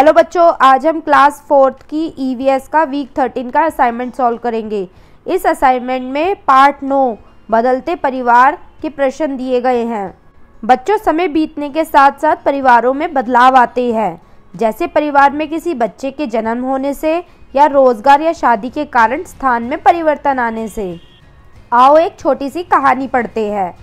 Hello बच्चों, आज हम क्लास 4th की ईवीएस का वीक 13 का असाइनमेंट सॉल्व करेंगे। इस असाइनमेंट में पार्ट 9 बदलते परिवार के प्रश्न दिए गए हैं। बच्चों, समय बीतने के साथ साथ परिवारों में बदलाव आते हैं, जैसे परिवार में किसी बच्चे के जन्म होने से या रोजगार या शादी के कारण स्थान में परिवर्तन आने से। आओ एक छोटी सी कहानी पढ़ते हैं।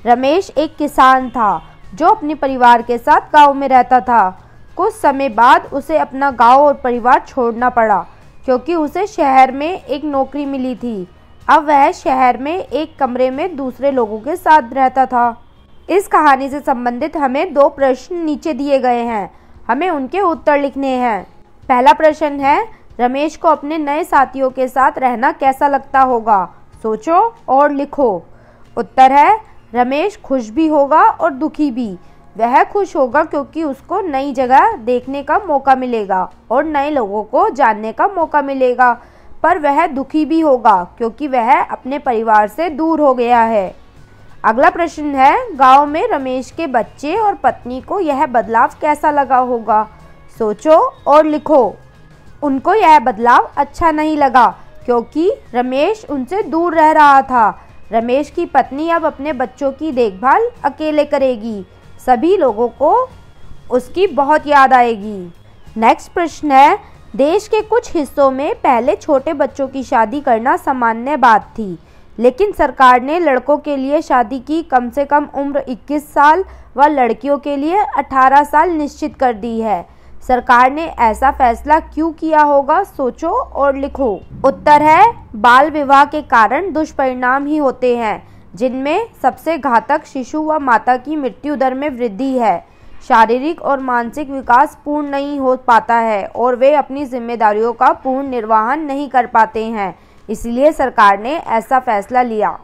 रमेश एक किसान था जो अपने परिवार के साथ गांव में रहता था। कुछ समय बाद उसे अपना गांव और परिवार छोड़ना पड़ा क्योंकि उसे शहर में एक नौकरी मिली थी। अब वह शहर में एक कमरे में दूसरे लोगों के साथ रहता था। इस कहानी से संबंधित हमें 2 प्रश्न नीचे दिए गए हैं, हमें उनके उत्तर लिखने हैं। पहला प्रश्न है, रमेश को अपने नए साथियों के साथ रहना कैसा लगता होगा? सोचो और लिखो। उत्तर है, रमेश खुश भी होगा और दुखी भी। वह खुश होगा क्योंकि उसको नई जगह देखने का मौका मिलेगा और नए लोगों को जानने का मौका मिलेगा, पर वह दुखी भी होगा क्योंकि वह अपने परिवार से दूर हो गया है। अगला प्रश्न है, गांव में रमेश के बच्चे और पत्नी को यह बदलाव कैसा लगा होगा? सोचो और लिखो। उनको यह बदलाव अच्छा नहीं लगा क्योंकि रमेश उनसे दूर रह रहा था। रमेश की पत्नी अब अपने बच्चों की देखभाल अकेले करेगी। सभी लोगों को उसकी बहुत याद आएगी। नेक्स्ट प्रश्न है, देश के कुछ हिस्सों में पहले छोटे बच्चों की शादी करना सामान्य बात थी, लेकिन सरकार ने लड़कों के लिए शादी की कम से कम उम्र 21 साल व लड़कियों के लिए 18 साल निश्चित कर दी है। सरकार ने ऐसा फैसला क्यों किया होगा? सोचो और लिखो। उत्तर है, बाल विवाह के कारण दुष्परिणाम ही होते हैं, जिनमें सबसे घातक शिशु व माता की मृत्यु दर में वृद्धि है। शारीरिक और मानसिक विकास पूर्ण नहीं हो पाता है और वे अपनी जिम्मेदारियों का पूर्ण निर्वहन नहीं कर पाते हैं, इसलिए सरकार ने ऐसा फैसला लिया।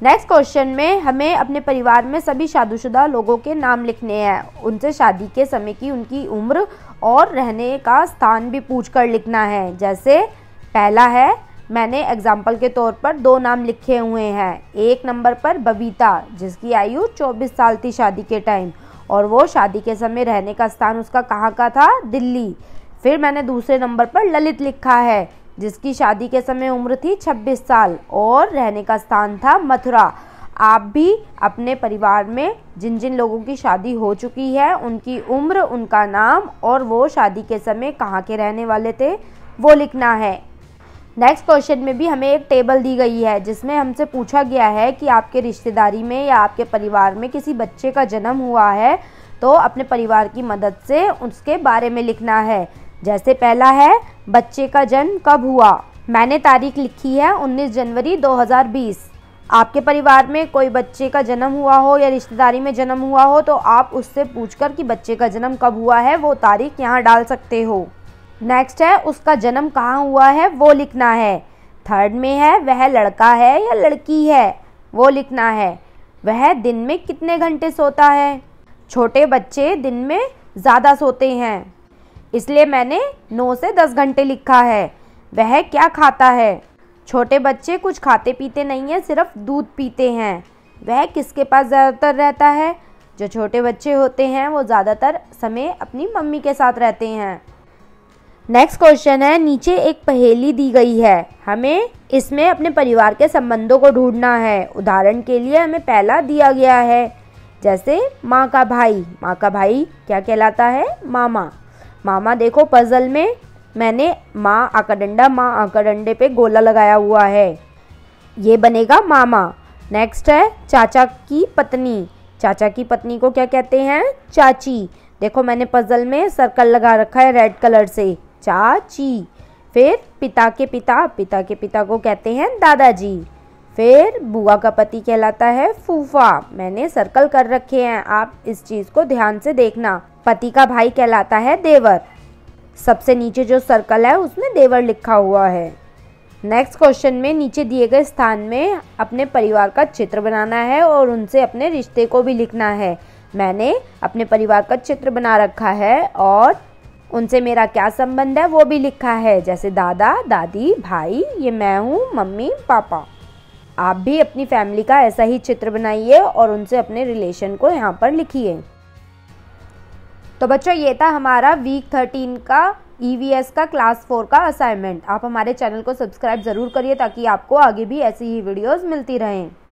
नेक्स्ट क्वेश्चन में हमें अपने परिवार में सभी शादीशुदा लोगों के नाम लिखने हैं। उनसे शादी के समय की उनकी उम्र और रहने का स्थान भी पूछकर लिखना है। जैसे पहला है, मैंने एग्जाम्पल के तौर पर 2 नाम लिखे हुए हैं। 1 नंबर पर बबीता, जिसकी आयु 24 साल थी शादी के टाइम, और वो शादी के समय रहने का स्थान उसका कहाँ का था? दिल्ली। फिर मैंने दूसरे नंबर पर ललित लिखा है, जिसकी शादी के समय उम्र थी 26 साल और रहने का स्थान था मथुरा। आप भी अपने परिवार में जिन जिन लोगों की शादी हो चुकी है उनकी उम्र, उनका नाम और वो शादी के समय कहाँ के रहने वाले थे वो लिखना है। नेक्स्ट क्वेश्चन में भी हमें एक टेबल दी गई है जिसमें हमसे पूछा गया है कि आपके रिश्तेदारी में या आपके परिवार में किसी बच्चे का जन्म हुआ है तो अपने परिवार की मदद से उसके बारे में लिखना है। जैसे पहला है, बच्चे का जन्म कब हुआ? मैंने तारीख लिखी है 19 जनवरी 2020। आपके परिवार में कोई बच्चे का जन्म हुआ हो या रिश्तेदारी में जन्म हुआ हो तो आप उससे पूछकर कि बच्चे का जन्म कब हुआ है वो तारीख यहाँ डाल सकते हो। नेक्स्ट है, उसका जन्म कहाँ हुआ है वो लिखना है। थर्ड में है, वह लड़का है या लड़की है वो लिखना है। वह दिन में कितने घंटे सोता है? छोटे बच्चे दिन में ज़्यादा सोते हैं, इसलिए मैंने 9 से 10 घंटे लिखा है। वह क्या खाता है? छोटे बच्चे कुछ खाते पीते नहीं हैं, सिर्फ दूध पीते हैं। वह किसके पास ज़्यादातर रहता है? जो छोटे बच्चे होते हैं वो ज़्यादातर समय अपनी मम्मी के साथ रहते हैं। नेक्स्ट क्वेश्चन है, नीचे एक पहेली दी गई है, हमें इसमें अपने परिवार के संबंधों को ढूंढना है। उदाहरण के लिए हमें पहला दिया गया है, जैसे माँ का भाई। माँ का भाई क्या कहलाता है? मामा। मामा देखो पजल में मैंने माँ आका डंडे पे गोला लगाया हुआ है, ये बनेगा मामा। नेक्स्ट है, चाचा की पत्नी। चाचा की पत्नी को क्या कहते हैं? चाची। देखो मैंने पजल में सर्कल लगा रखा है रेड कलर से, चाची। फिर पिता के पिता को कहते हैं दादाजी। फिर बुआ का पति कहलाता है फूफा, मैंने सर्कल कर रखे हैं, आप इस चीज़ को ध्यान से देखना। पति का भाई कहलाता है देवर, सबसे नीचे जो सर्कल है उसमें देवर लिखा हुआ है। नेक्स्ट क्वेश्चन में नीचे दिए गए स्थान में अपने परिवार का चित्र बनाना है और उनसे अपने रिश्ते को भी लिखना है। मैंने अपने परिवार का चित्र बना रखा है और उनसे मेरा क्या संबंध है वो भी लिखा है, जैसे दादा दादी, भाई, ये मैं हूँ, मम्मी पापा। आप भी अपनी फैमिली का ऐसा ही चित्र बनाइए और उनसे अपने रिलेशन को यहाँ पर लिखिए। तो बच्चों ये था हमारा वीक 13 का EVS का क्लास 4 का असाइनमेंट। आप हमारे चैनल को सब्सक्राइब ज़रूर करिए ताकि आपको आगे भी ऐसी ही वीडियोस मिलती रहें।